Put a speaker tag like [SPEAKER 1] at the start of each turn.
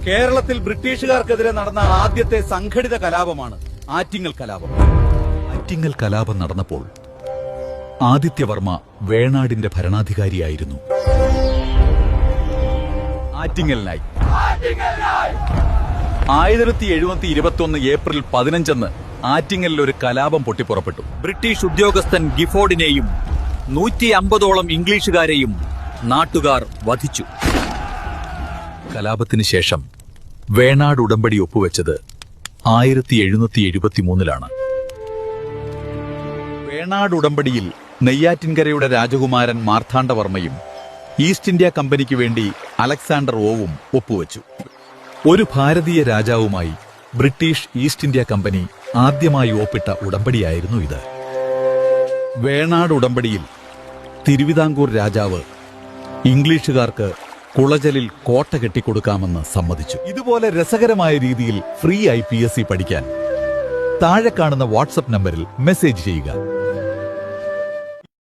[SPEAKER 1] കേരളത്തിൽ ബ്രിട്ടീഷുകാർക്കെതിരെ നടന്ന ആദ്യത്തെ സംഘടിത കലാപമാണ് ആറ്റിങ്ങൽ കലാപം.
[SPEAKER 2] ആറ്റിങ്ങൽ കലാപം നടന്നപ്പോൾ ആദിത്യവർമ്മ വേണാടിന്റെ ഭരണാധികാരിയായിരുന്നു.
[SPEAKER 1] ആറ്റിങ്ങലിനായി 1721 ഏപ്രിൽ 15 ആറ്റിങ്ങലിൽ ഒരു കലാപം പൊട്ടിപ്പുറപ്പെട്ടു. ബ്രിട്ടീഷ് ഉദ്യോഗസ്ഥൻ ഗിഫോർഡിനെയും 150ഓളം ഇംഗ്ലീഷുകാരെയും നാട്ടുകാർ വധിച്ചു.
[SPEAKER 2] കലാപത്തിന് ശേഷം വേണാട് ഉടമ്പടി ഒപ്പുവെച്ചത് 1773
[SPEAKER 1] വേണാട് ഉടമ്പടിയിൽ നെയ്യാറ്റിൻകരയുടെ രാജകുമാരൻ മാർത്താണ്ഡവർമ്മയും ഈസ്റ്റ് ഇന്ത്യ കമ്പനിക്ക് വേണ്ടി അലക്സാണ്ടർ ഓവും ഒപ്പുവെച്ചു.
[SPEAKER 2] ഒരു ഭാരതീയ രാജാവുമായി ബ്രിട്ടീഷ് ഈസ്റ്റ് ഇന്ത്യ കമ്പനി ആദ്യമായി ഒപ്പിട്ട ഉടമ്പടിയായിരുന്നു ഇത്.
[SPEAKER 1] വേണാട് ഉടമ്പടിയിൽ തിരുവിതാംകൂർ രാജാവ് ഇംഗ്ലീഷുകാർക്ക് കുളജലിൽ കോട്ട കെട്ടിക്കൊടുക്കാമെന്ന് സമ്മതിച്ചു.
[SPEAKER 2] ഇതുപോലെ രസകരമായ രീതിയിൽ ഫ്രീ ആയി PSC പഠിക്കാൻ താഴെ കാണുന്ന വാട്സ്ആപ്പ് നമ്പറിൽ മെസ്സേജ് ചെയ്യുക.